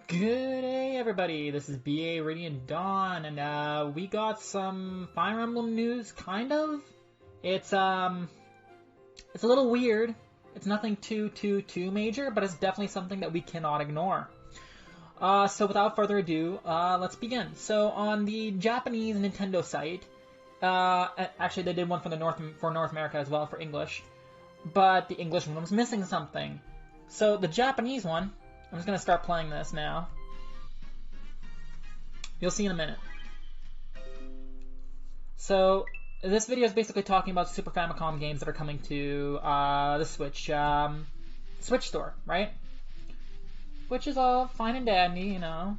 Good day, everybody. This is BA Radiant Dawn, and we got some Fire Emblem news, kind of. It's a little weird. It's nothing too major, but it's definitely something that we cannot ignore. So without further ado, let's begin. So on the Japanese Nintendo site, actually they did one for North America as well for English, but the English one was missing something. So the Japanese one. I'm just going to start playing this now. You'll see in a minute. So, this video is basically talking about Super Famicom games that are coming to the Switch store, right? Which is all fine and dandy, you know.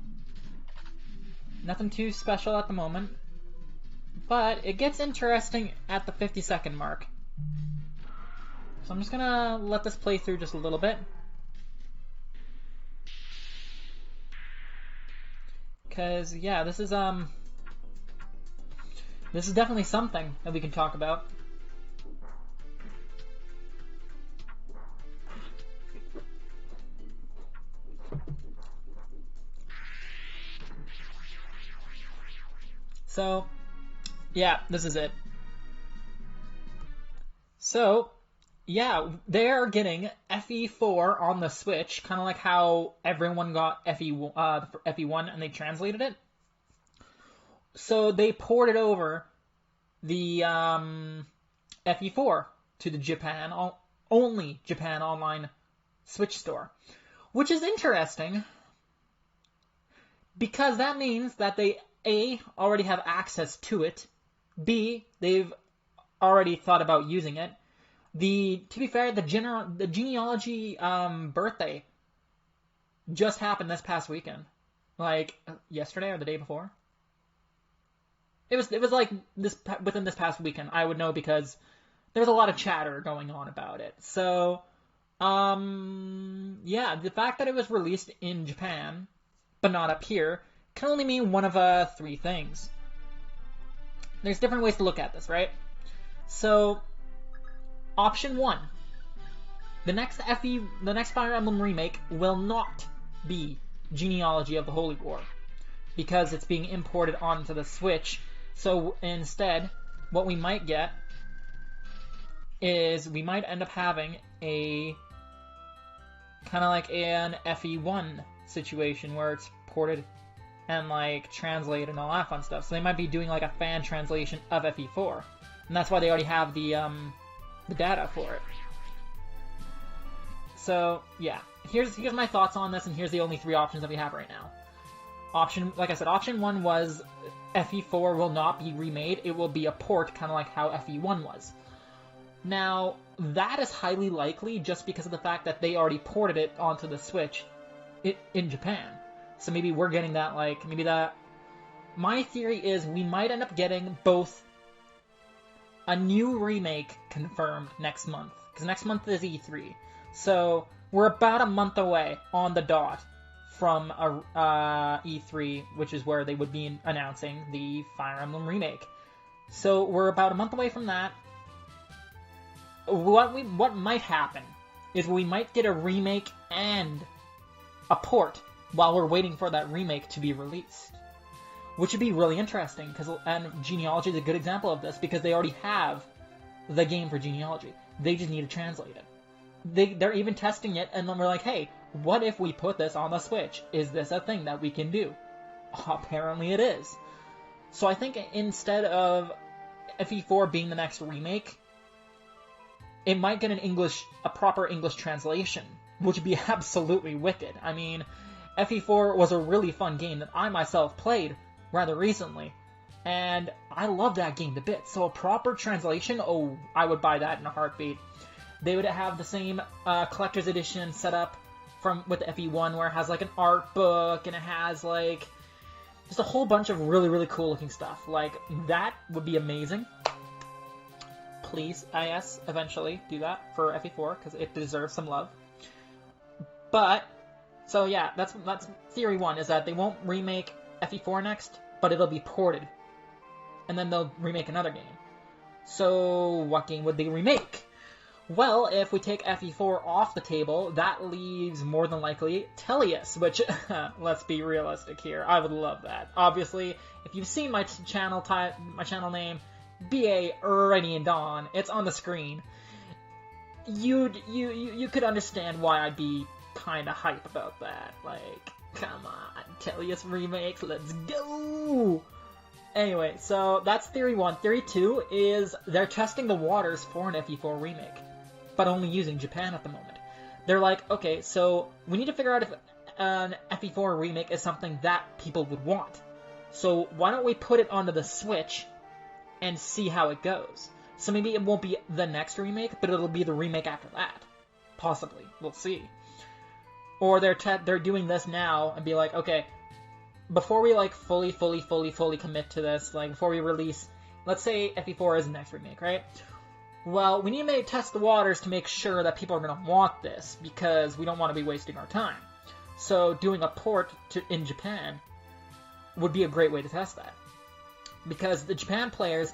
Nothing too special at the moment. But it gets interesting at the 50-second mark. So I'm just going to let this play through just a little bit. Because, yeah, this is definitely something that we can talk about. So, yeah, this is it. So, yeah, they're getting FE4 on the Switch, kind of like how everyone got FE1 and they translated it. So they ported over the FE4 to the only Japan Online Switch store, which is interesting because that means that they A, already have access to it, B, they've already thought about using it. To be fair, the genealogy birthday just happened this past weekend, like yesterday or the day before. It was like within this past weekend. I would know because there was a lot of chatter going on about it. So, yeah, the fact that it was released in Japan but not up here can only mean one of three things. There's different ways to look at this, right? So. Option 1. The next Fire Emblem remake will not be Genealogy of the Holy War because it's being imported onto the Switch. So instead, what we might get is we might end up having a kind of like an FE1 situation where it's ported and like translated and all that fun stuff. So they might be doing like a fan translation of FE4, and that's why they already have the data for it. So yeah, here's my thoughts on this, and here's the only three options that we have right now. Like I said, option 1 was FE4 will not be remade; it will be a port, kind of like how FE1 was. Now that is highly likely, just because of the fact that they already ported it onto the Switch in Japan. So maybe we're getting that. My theory is we might end up getting both. A new remake confirmed next month, because next month is E3. So we're about a month away on the dot from E3, which is where they would be announcing the Fire Emblem remake. So we're about a month away from that. What might happen is we might get a remake and a port while we're waiting for that remake to be released. Which would be really interesting, and Genealogy is a good example of this, because they already have the game for Genealogy. They just need to translate it. They're even testing it, and then we're like, hey, what if we put this on the Switch? Is this a thing that we can do? Apparently it is. So I think instead of FE4 being the next remake, it might get a proper English translation, which would be absolutely wicked. I mean, FE4 was a really fun game that I myself played rather recently, and I love that game to bits. So a proper translation, I would buy that in a heartbeat. They would have the same collector's edition set up with the FE1, where it has like an art book and it has like just a whole bunch of really cool looking stuff. Like that would be amazing. Please, IS, eventually do that for FE4 because it deserves some love. But so yeah, that's theory 1, is that they won't remake FE4 next, but it'll be ported. And then they'll remake another game. So what game would they remake? Well, if we take FE4 off the table, that leaves more than likely Tellius, which, let's be realistic here, I would love that. Obviously, if you've seen my channel name, BA Radiant Dawn, it's on the screen. You could understand why I'd be kind of hype about that. Like, come on, Tellius remakes, let's go! Anyway, so that's theory 1. Theory 2 is they're testing the waters for an FE4 remake, but only using Japan at the moment. They're like, okay, so we need to figure out if an FE4 remake is something that people would want. So why don't we put it onto the Switch and see how it goes? So maybe it won't be the next remake, but it'll be the remake after that. Possibly. We'll see. Or they're doing this now and be like, okay, before we like fully commit to this, like before we release, let's say FE4 is the next remake, right? Well, we need to test the waters to make sure that people are going to want this, because we don't want to be wasting our time. So doing a port in Japan would be a great way to test that. Because the Japan players,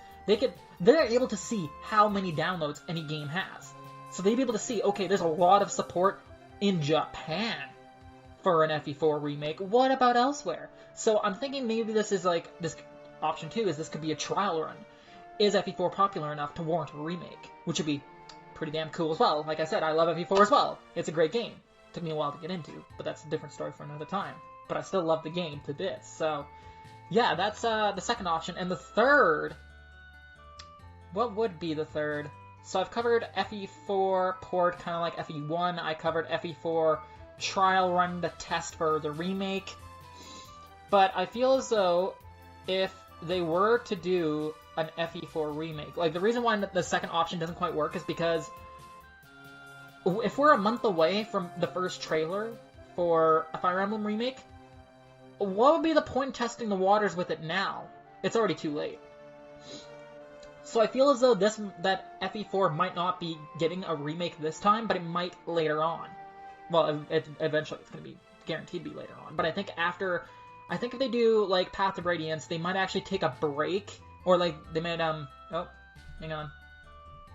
they're able to see how many downloads any game has. So they'd be able to see, okay, there's a lot of support in Japan for an FE4 remake. What about elsewhere? So I'm thinking maybe this is like, this option 2 is this could be a trial run. Is FE4 popular enough to warrant a remake? Which would be pretty damn cool as well. Like I said, I love FE4 as well. It's a great game. Took me a while to get into, but that's a different story for another time. But I still love the game to bits. So, yeah, that's the second option. And the third, what would be the third? So I've covered FE4 port, kind of like FE1. I covered FE4 trial run, the test for the remake. But I feel as though if they were to do an FE4 remake, like the reason why the second option doesn't quite work is because if we're a month away from the first trailer for a Fire Emblem remake, what would be the point in testing the waters with it now? It's already too late. So I feel as though that FE4 might not be getting a remake this time, but it might later on. Well, eventually it's going to be guaranteed to be later on. But I think if they do like Path of Radiance, they might actually take a break, or like they might oh, hang on,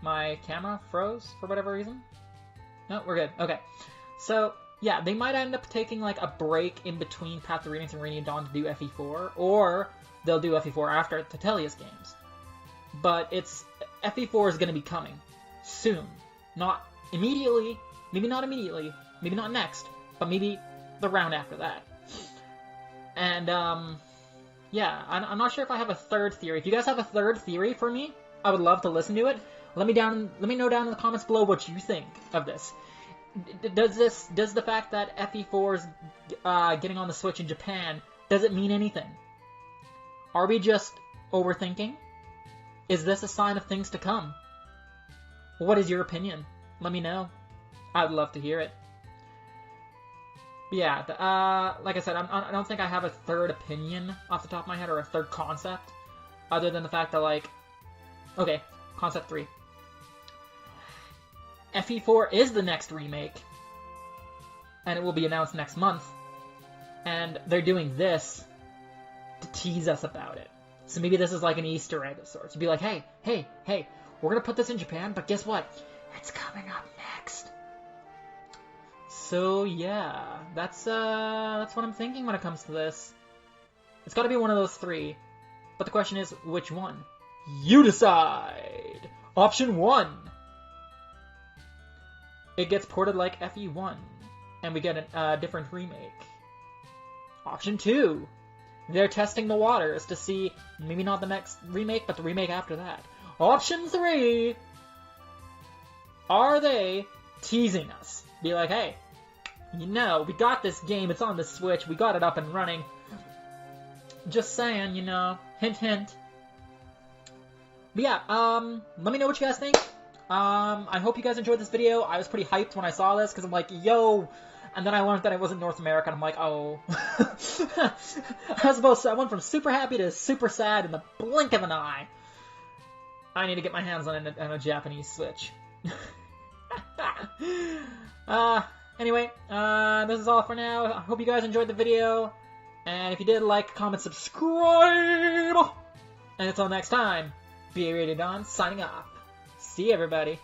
my camera froze for whatever reason. No, we're good. Okay, so yeah, they might end up taking like a break in between Path of Radiance and Radiant Dawn to do FE4, or they'll do FE4 after the Tellius games. But FE4 is going to be coming soon, not immediately. Maybe not immediately. Maybe not next, but maybe the round after that. And yeah, I'm not sure if I have a third theory. If you guys have a third theory for me, I would love to listen to it. Let me know down in the comments below what you think of this. Does the fact that FE4 is getting on the Switch in Japan, does it mean anything? Are we just overthinking? Is this a sign of things to come? What is your opinion? Let me know. I'd love to hear it. But yeah, like I said, I don't think I have a third opinion off the top of my head, or a third concept, other than the fact that, like, okay, concept 3. FE4 is the next remake, and it will be announced next month, and they're doing this to tease us about it. So maybe this is like an Easter egg of sorts. To be like, hey, we're gonna put this in Japan, but guess what? It's coming up next. So yeah, that's what I'm thinking when it comes to this. It's got to be one of those 3, but the question is, which one? You decide. Option 1. It gets ported like FE1, and we get a different remake. Option 2. They're testing the waters to see, maybe not the next remake, but the remake after that. Option 3. Are they teasing us? Be like, hey, you know, we got this game, it's on the Switch, we got it up and running. Just saying, you know, hint hint. But yeah, let me know what you guys think. I hope you guys enjoyed this video. I was pretty hyped when I saw this, because I'm like, yo! And then I learned that it wasn't North America, and I'm like, oh. I went from super happy to super sad in the blink of an eye. I need to get my hands on a Japanese Switch. Anyway, this is all for now. I hope you guys enjoyed the video. And if you did, like, comment, subscribe! And until next time, be Radiant Dawn, signing off. See you, everybody.